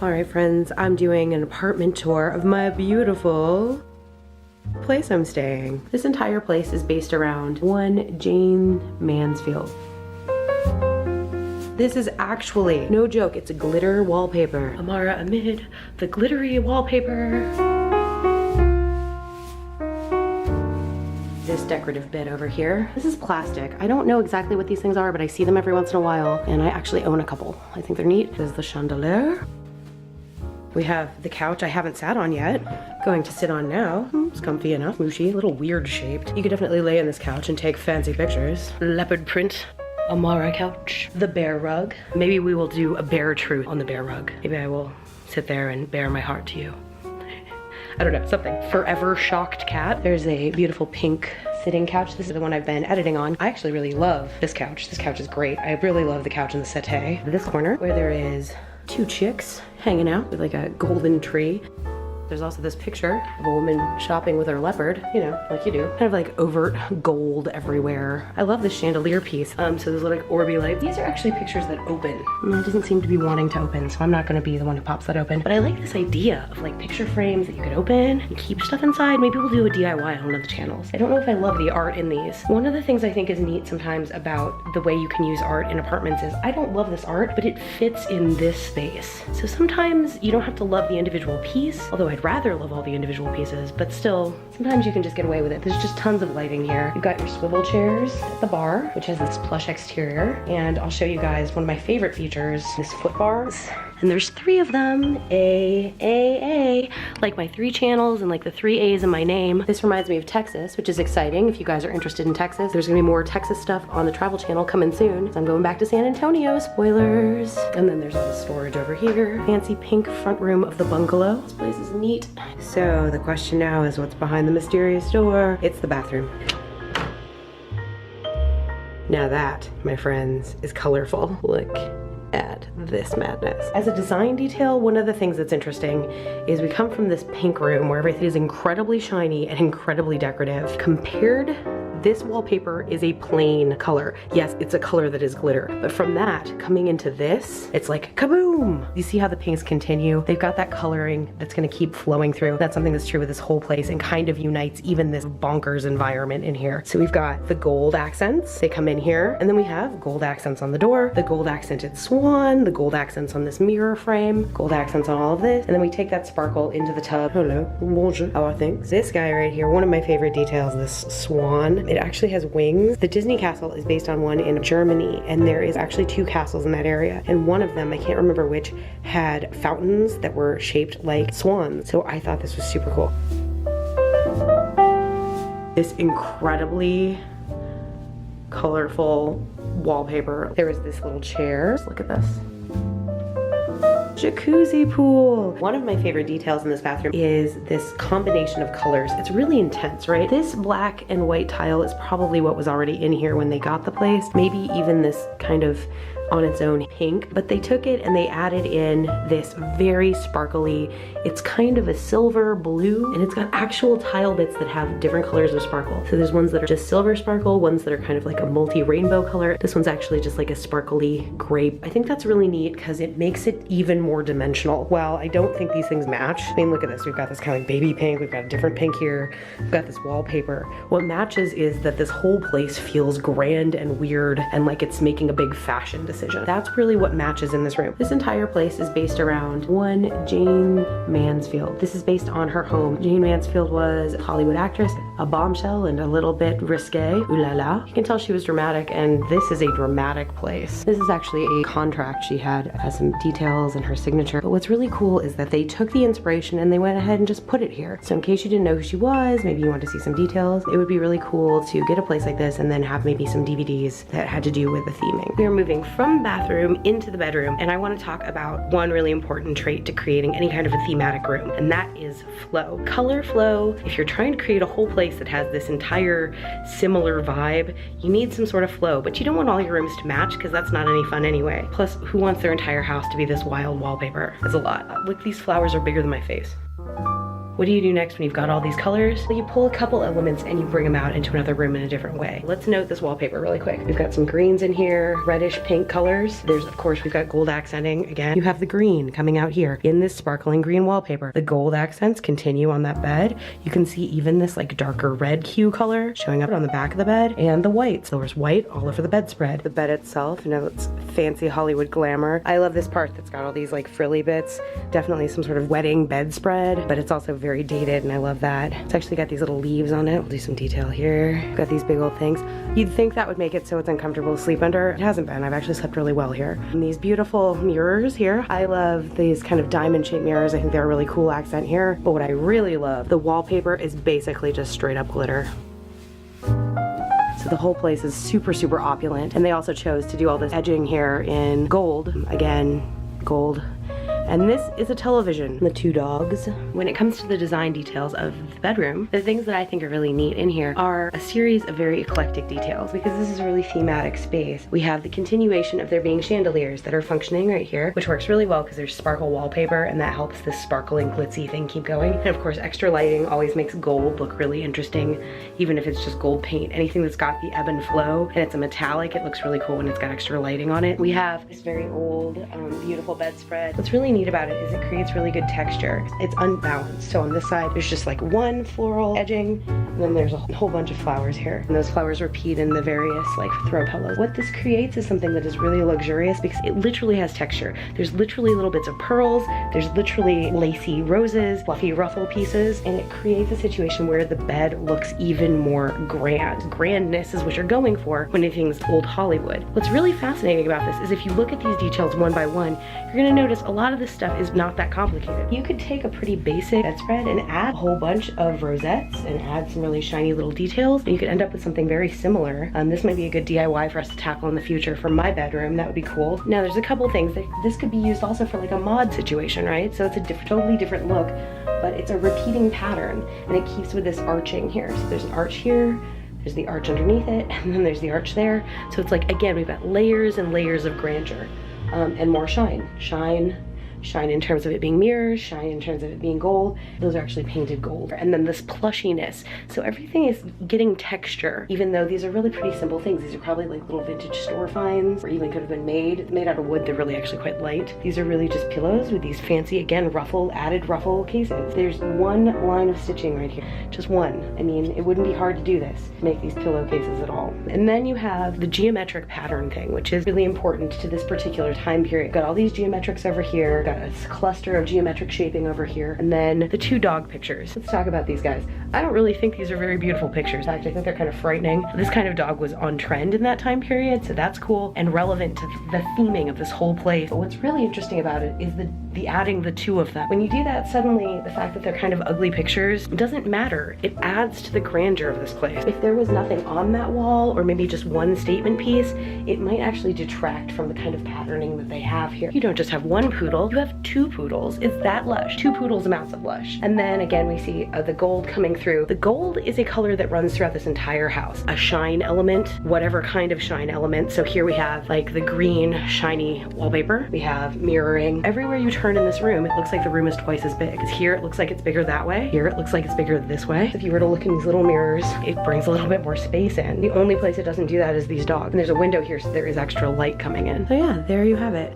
All right, friends, I'm doing an apartment tour of my beautiful place I'm staying. This entire place is based around one Jayne Mansfield. This is actually, no joke, it's a glitter wallpaper. Amara amid the glittery wallpaper. This decorative bed over here. This is plastic. I don't know exactly what these things are, but I see them every once in a while, and I actually own a couple. I think they're neat. This is the chandelier. We have the couch I haven't sat on yet. Going to sit on now. It's comfy enough, mooshy, a little weird shaped. You could definitely lay on this couch and take fancy pictures. Leopard print Amara couch. The bear rug. Maybe we will do a bear truth on the bear rug. Maybe I will sit there and bare my heart to you. I don't know, something. Forever shocked cat. There's a beautiful pink sitting couch. This is the one I've been editing on. I actually really love this couch. This couch is great. I really love the couch in the settee. This corner where there is two chicks hanging out with like a golden tree. There's also this picture of a woman shopping with her leopard, you know, like you do. Kind of like overt gold everywhere. I love this chandelier piece. So there's like Orby light. These are actually pictures that open. It doesn't seem to be wanting to open, so I'm not gonna be the one who pops that open. But I like this idea of like picture frames that you could open and keep stuff inside. Maybe we'll do a DIY on one of the channels. I don't know if I love the art in these. One of the things I think is neat sometimes about the way you can use art in apartments is I don't love this art, but it fits in this space. So sometimes you don't have to love the individual piece, although I'd rather love all the individual pieces, but still, sometimes you can just get away with it. There's just tons of lighting here. You've got your swivel chairs at the bar, which has this plush exterior, and I'll show you guys one of my favorite features, this foot bars. And there's 3 of them, A, like my 3 channels and like the 3 A's in my name. This reminds me of Texas, which is exciting if you guys are interested in Texas. There's gonna be more Texas stuff on the travel channel coming soon. So I'm going back to San Antonio, spoilers. And then there's all the storage over here. Fancy pink front room of the bungalow. This place is neat. So the question now is what's behind the mysterious door? It's the bathroom. Now that, my friends, is colorful. Look at this madness. As a design detail, one of the things that's interesting is we come from this pink room where everything is incredibly shiny and incredibly decorative. Compared, this wallpaper is a plain color. Yes, it's a color that is glitter, but from that, coming into this, it's like kaboom! You see how the pinks continue? They've got that coloring that's gonna keep flowing through. That's something that's true with this whole place and kind of unites even this bonkers environment in here. So we've got the gold accents, they come in here, and then we have gold accents on the door, the gold accented swan, the gold accents on this mirror frame, gold accents on all of this, and then we take that sparkle into the tub. Hello, bonjour, how are things? This guy right here, one of my favorite details, this swan. It actually has wings. The Disney castle is based on one in Germany, and there is actually 2 castles in that area. And one of them, I can't remember which, had fountains that were shaped like swans. So I thought this was super cool. This incredibly colorful wallpaper. There is this little chair. Look at this. Jacuzzi pool. One of my favorite details in this bathroom is this combination of colors. It's really intense, right? This black and white tile is probably what was already in here when they got the place. Maybe even this kind of on its own pink, but they took it and they added in this very sparkly, it's kind of a silver blue, and it's got actual tile bits that have different colors of sparkle. So there's ones that are just silver sparkle, ones that are kind of like a multi-rainbow color. This one's actually just like a sparkly grape. I think that's really neat because it makes it even more dimensional. Well, I don't think these things match. I mean, look at this. We've got this kind of like baby pink. We've got a different pink here. We've got this wallpaper. What matches is that this whole place feels grand and weird and like it's making a big fashion decision. That's really what matches in this room. This entire place is based around one Jayne Mansfield. This is based on her home. Jayne Mansfield was a Hollywood actress, a bombshell and a little bit risque. Ooh la la. You can tell she was dramatic, and this is a dramatic place. This is actually a contract she had. It has some details and her signature. But what's really cool is that they took the inspiration and they went ahead and just put it here. So in case you didn't know who she was, maybe you want to see some details, it would be really cool to get a place like this and then have maybe some DVDs that had to do with the theming. We are moving from bathroom into the bedroom, and I want to talk about one really important trait to creating any kind of a thematic room, and that is flow. Color flow. If you're trying to create a whole place that has this entire similar vibe, you need some sort of flow, but you don't want all your rooms to match because that's not any fun anyway. Plus, who wants their entire house to be this wild wallpaper? It's a lot. Look, these flowers are bigger than my face. What do you do next when you've got all these colors? Well, you pull a couple elements and you bring them out into another room in a different way. Let's note this wallpaper really quick. We've got some greens in here, reddish pink colors. There's, of course, we've got gold accenting. Again, you have the green coming out here in this sparkling green wallpaper. The gold accents continue on that bed. You can see even this like darker red hue color showing up on the back of the bed, and the white. So there's white all over the bedspread. The bed itself, you know, it's fancy Hollywood glamour. I love this part that's got all these like frilly bits. Definitely some sort of wedding bedspread, but it's also very dated, and I love that. It's actually got these little leaves on it. We'll do some detail here. Got these big old things. You'd think that would make it so it's uncomfortable to sleep under. It hasn't been. I've actually slept really well here. And these beautiful mirrors here. I love these kind of diamond-shaped mirrors. I think they're a really cool accent here. But what I really love, the wallpaper is basically just straight up glitter. So the whole place is super, super opulent. And they also chose to do all this edging here in gold. Again, gold. And this is a television. The two dogs. When it comes to the design details of the bedroom, the things that I think are really neat in here are a series of very eclectic details, because this is a really thematic space. We have the continuation of there being chandeliers that are functioning right here, which works really well because there's sparkle wallpaper, and that helps this sparkling glitzy thing keep going. And of course, extra lighting always makes gold look really interesting, even if it's just gold paint. Anything that's got the ebb and flow and it's a metallic, it looks really cool when it's got extra lighting on it. We have this very old, beautiful bedspread. What's really neat about it is it creates really good texture. It's unbalanced. So on this side, there's just like one floral edging, and then there's a whole bunch of flowers here. And those flowers repeat in the various like throw pillows. What this creates is something that is really luxurious because it literally has texture. There's literally little bits of pearls, there's literally lacy roses, fluffy ruffle pieces, and it creates a situation where the bed looks even more grand. Grandness is what you're going for when anything's old Hollywood. What's really fascinating about this is if you look at these details one by one, you're gonna notice a lot of this stuff is not that complicated. You could take a pretty basic bedspread and add a whole bunch of rosettes and add some really shiny little details, and you could end up with something very similar. This might be a good DIY for us to tackle in the future for my bedroom. That would be cool. Now there's a couple things that this could be used also for like a mod situation, right? So it's a totally different look, but it's a repeating pattern, and it keeps with this arching here. So there's an arch here, there's the arch underneath it, and then there's the arch there. So it's like, again, we've got layers and layers of grandeur, and more shine. Shine in terms of it being mirrors, shine in terms of it being gold. Those are actually painted gold. And then this plushiness. So everything is getting texture, even though these are really pretty simple things. These are probably like little vintage store finds, or even could have been made out of wood. They're really actually quite light. These are really just pillows with these fancy, again, added ruffle cases. There's one line of stitching right here, just one. I mean, it wouldn't be hard to do this, to make these pillowcases at all. And then you have the geometric pattern thing, which is really important to this particular time period. Got all these geometrics over here, got a cluster of geometric shaping over here, and then the two dog pictures. Let's talk about these guys. I don't really think these are very beautiful pictures. In fact, I think they're kind of frightening. This kind of dog was on trend in that time period, so that's cool and relevant to the theming of this whole place. But what's really interesting about it is the adding the two of them. When you do that, suddenly the fact that they're kind of ugly pictures doesn't matter. It adds to the grandeur of this place. If there was nothing on that wall, or maybe just one statement piece, it might actually detract from the kind of patterning that they have here. You don't just have one poodle, you have two poodles. It's that lush. Two poodles amounts of lush. And then again, we see the gold coming through. The gold is a color that runs throughout this entire house. A shine element, whatever kind of shine element. So here we have like the green shiny wallpaper. We have mirroring. Everywhere you turn in this room, it looks like the room is twice as big. Because here it looks like it's bigger that way. Here it looks like it's bigger this way. If you were to look in these little mirrors, it brings a little bit more space in. The only place it doesn't do that is these dogs. And there's a window here, so there is extra light coming in. So yeah, there you have it.